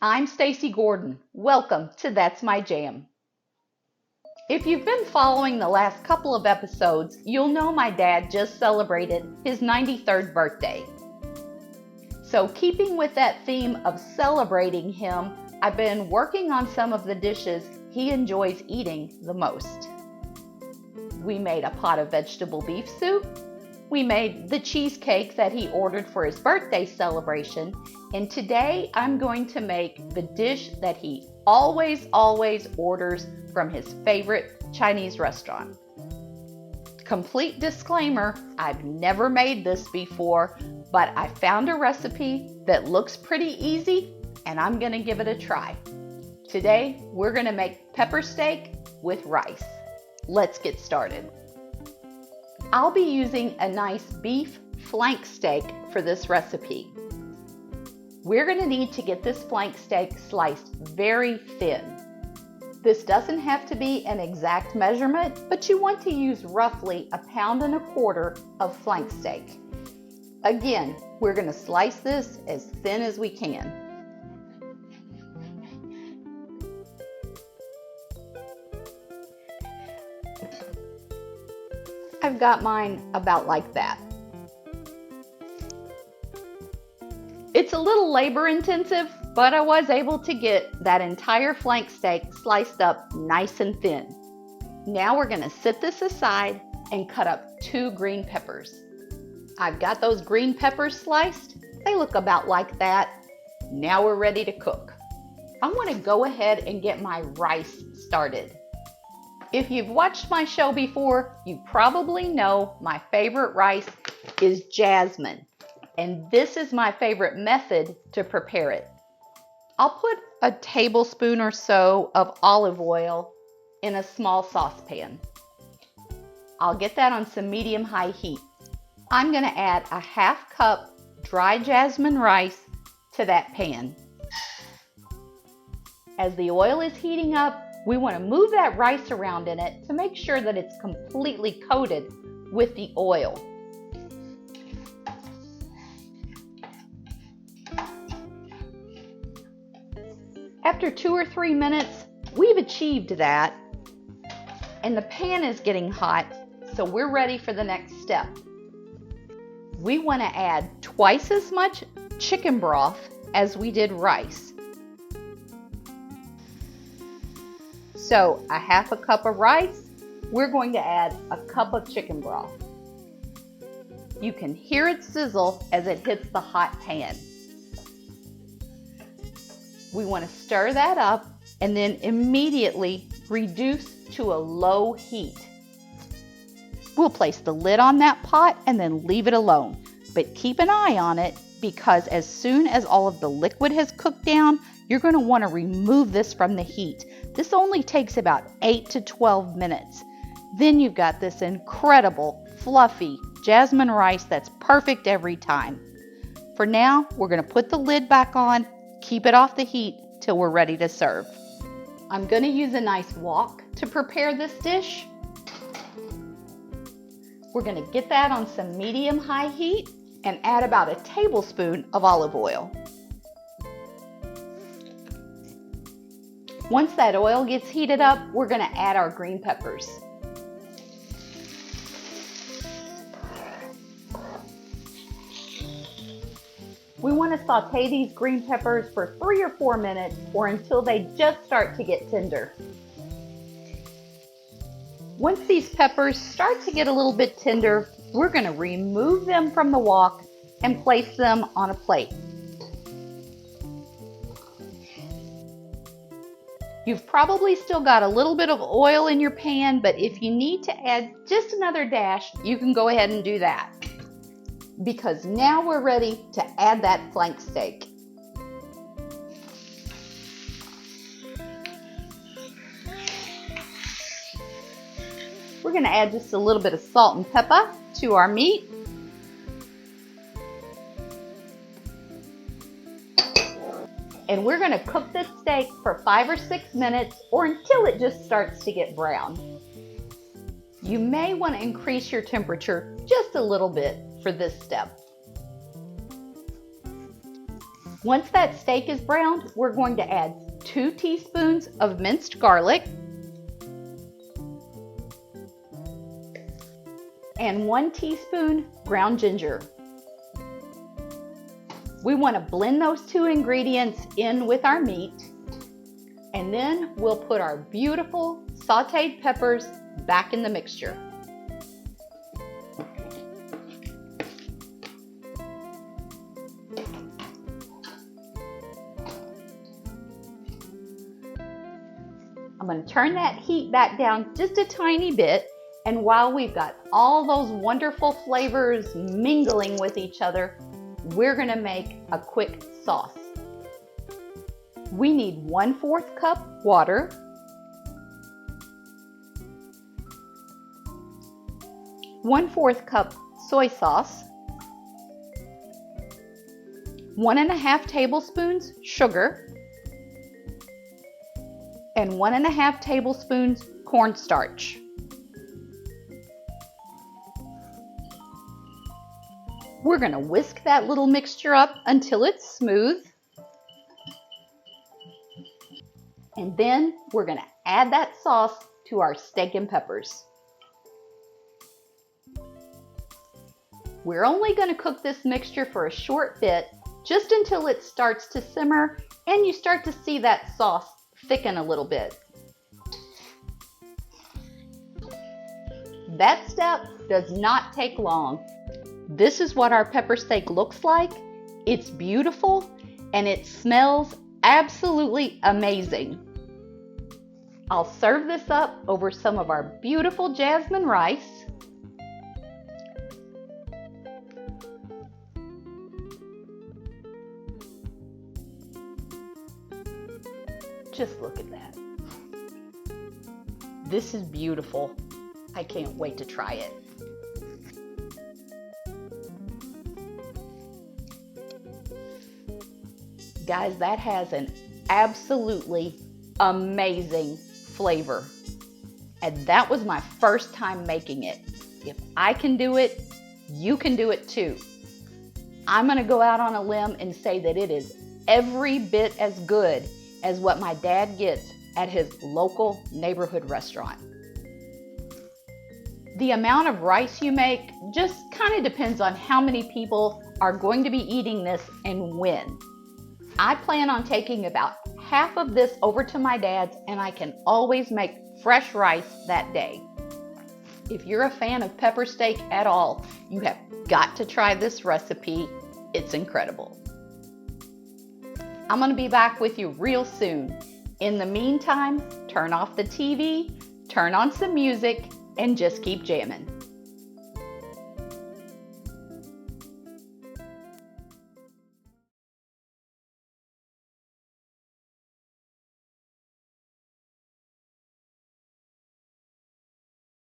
I'm Stacy Gordon. Welcome to That's My Jam. If you've been following the last couple of episodes, you'll know my dad just celebrated his 93rd birthday. So keeping with that theme of celebrating him, I've been working on some of the dishes he enjoys eating the most. We made a pot of vegetable beef soup. We made the cheesecake that he ordered for his birthday celebration. And today I'm going to make the dish that he always orders from his favorite Chinese restaurant. Complete disclaimer, I've never made this before, but I found a recipe that looks pretty easy and I'm gonna give it a try. Today, we're gonna make pepper steak with rice. Let's get started. I'll be using a nice beef flank steak for this recipe. We're gonna need to get this flank steak sliced very thin. This doesn't have to be an exact measurement, but you want to use roughly 1.25 pounds of flank steak. Again, we're gonna slice this as thin as we can. I've got mine about like that. It's a little labor intensive, but I was able to get that entire flank steak sliced up nice and thin. Now we're gonna set this aside and cut up 2 green peppers. I've got those green peppers sliced. They look about like that. Now we're ready to cook. I wanna go ahead and get my rice started. If you've watched my show before, you probably know my favorite rice is Jasmine, and this is my favorite method to prepare it. I'll put a tablespoon or so of olive oil in a small saucepan. I'll get that on some medium-high heat. I'm gonna add a 1/2 cup dry jasmine rice to that pan. As the oil is heating up, we want to move that rice around in it to make sure that it's completely coated with the oil. After 2 or 3 minutes, we've achieved that, and the pan is getting hot, so we're ready for the next step. We want to add twice as much chicken broth as we did rice. So 1/2 cup of rice, we're going to add a cup of chicken broth. You can hear it sizzle as it hits the hot pan. We want to stir that up and then immediately reduce to a low heat. We'll place the lid on that pot and then leave it alone, but keep an eye on it because as soon as all of the liquid has cooked down, you're going to want to remove this from the heat. This only takes about 8 to 12 minutes. Then you've got this incredible, fluffy jasmine rice that's perfect every time. For now, we're going to put the lid back on, keep it off the heat till we're ready to serve. I'm going to use a nice wok to prepare this dish. We're going to get that on some medium-high heat and add about 1 tablespoon of olive oil. Once that oil gets heated up, we're going to add our green peppers. We want to saute these green peppers for 3 or 4 minutes or until they just start to get tender. Once these peppers start to get a little bit tender, we're going to remove them from the wok and place them on a plate. You've probably still got a little bit of oil in your pan, but if you need to add just another dash, you can go ahead and do that. Because now we're ready to add that flank steak. We're going to add just a little bit of Salt-N-Pepa to our meat. And we're going to cook this steak for 5 or 6 minutes or until it just starts to get brown. You may want to increase your temperature just a little bit for this step. Once that steak is browned, we're going to add 2 teaspoons of minced garlic and 1 teaspoon ground ginger. We want to blend those 2 ingredients in with our meat, and then we'll put our beautiful sauteed peppers back in the mixture. I'm going to turn that heat back down just a tiny bit, and while we've got all those wonderful flavors mingling with each other, we're going to make a quick sauce. We need 1/4 cup water, 1/4 cup soy sauce, 1½ tablespoons sugar, and 1½ tablespoons cornstarch. We're going to whisk that little mixture up until it's smooth. And then we're going to add that sauce to our steak and peppers. We're only going to cook this mixture for a short bit, just until it starts to simmer and you start to see that sauce thicken a little bit. That step does not take long. This is what our pepper steak looks like. It's beautiful and it smells absolutely amazing. I'll serve this up over some of our beautiful jasmine rice. Just look at that. This is beautiful. I can't wait to try it. Guys, that has an absolutely amazing flavor. And that was my first time making it. If I can do it, you can do it too. I'm gonna go out on a limb and say that it is every bit as good as what my dad gets at his local neighborhood restaurant. The amount of rice you make just kind of depends on how many people are going to be eating this and when. I plan on taking about half of this over to my dad's, and I can always make fresh rice that day. If you're a fan of pepper steak at all, you have got to try this recipe. It's incredible. I'm going to be back with you real soon. In the meantime, turn off the TV, turn on some music, and just keep jamming.